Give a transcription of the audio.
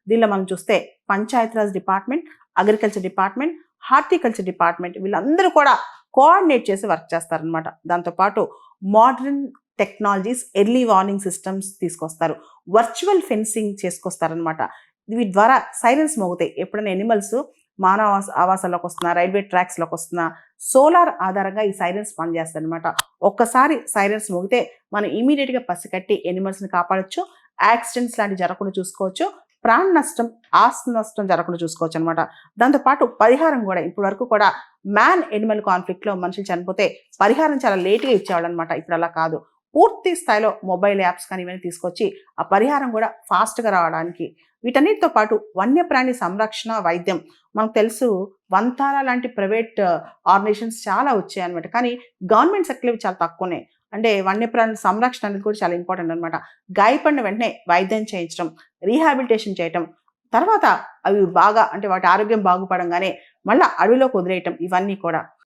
దీనిలో మనం చూస్తే Panchayati Raj department, agriculture department, horticulture department వీళ్ళందరూ కూడా కోఆర్డినేట్ చేసి వర్క్ చేస్తారనమాట. దాంతోపాటు modern technologies, early warning systems తీసుకొస్తారు, వర్చువల్ ఫెన్సింగ్ చేసుకొస్తారనమాట. వీటి ద్వారా సైరన్స్ మోగుతాయి. ఎప్పుడైనా ఎనిమల్స్ మానవ ఆవాసాల్లోకి వస్తున్నా, రైల్వే ట్రాక్స్లోకి వస్తున్నా, సోలార్ ఆధారంగా ఈ సైరన్స్ పనిచేస్తాయి అనమాట. ఒక్కసారి సైరన్స్ మోగితే మనం ఇమీడియట్గా పసిగట్టి ఎనిమల్స్ని కాపాడొచ్చు, యాక్సిడెంట్స్ లాంటివి జరగకుండా చూసుకోవచ్చు, ప్రాణ నష్టం, ఆస్తి నష్టం జరగకుండా చూసుకోవచ్చు అనమాట. దాంతోపాటు పరిహారం కూడా ఇప్పటి వరకు కూడా మ్యాన్ ఎనిమల్ కాన్ఫ్లిక్ట్లో మనుషులు చనిపోతే పరిహారం చాలా లేట్గా ఇచ్చేవాళ్ళు అనమాట. ఇప్పుడు అలా కాదు, పూర్తి స్థాయిలో మొబైల్ యాప్స్ కానీ ఇవన్నీ తీసుకొచ్చి ఆ పరిహారం కూడా ఫాస్ట్గా రావడానికి. వీటన్నిటితో పాటు వన్యప్రాణి సంరక్షణ, వైద్యం మనకు తెలుసు వంతాల లాంటి ప్రైవేట్ ఆర్గనైజేషన్స్ చాలా వచ్చాయి అనమాట. కానీ గవర్నమెంట్ సెక్టర్ చాలా తక్కువనే. అంటే వన్యప్రాణి సంరక్షణ అనేది కూడా చాలా ఇంపార్టెంట్ అనమాట. గాయపడిన వెంటనే వైద్యం చేయించడం, రీహాబిలిటేషన్ చేయటం, తర్వాత అవి బాగా అంటే వాటి ఆరోగ్యం బాగుపడంగానే మళ్ళీ అడవిలోకి వదిలేయటం, ఇవన్నీ కూడా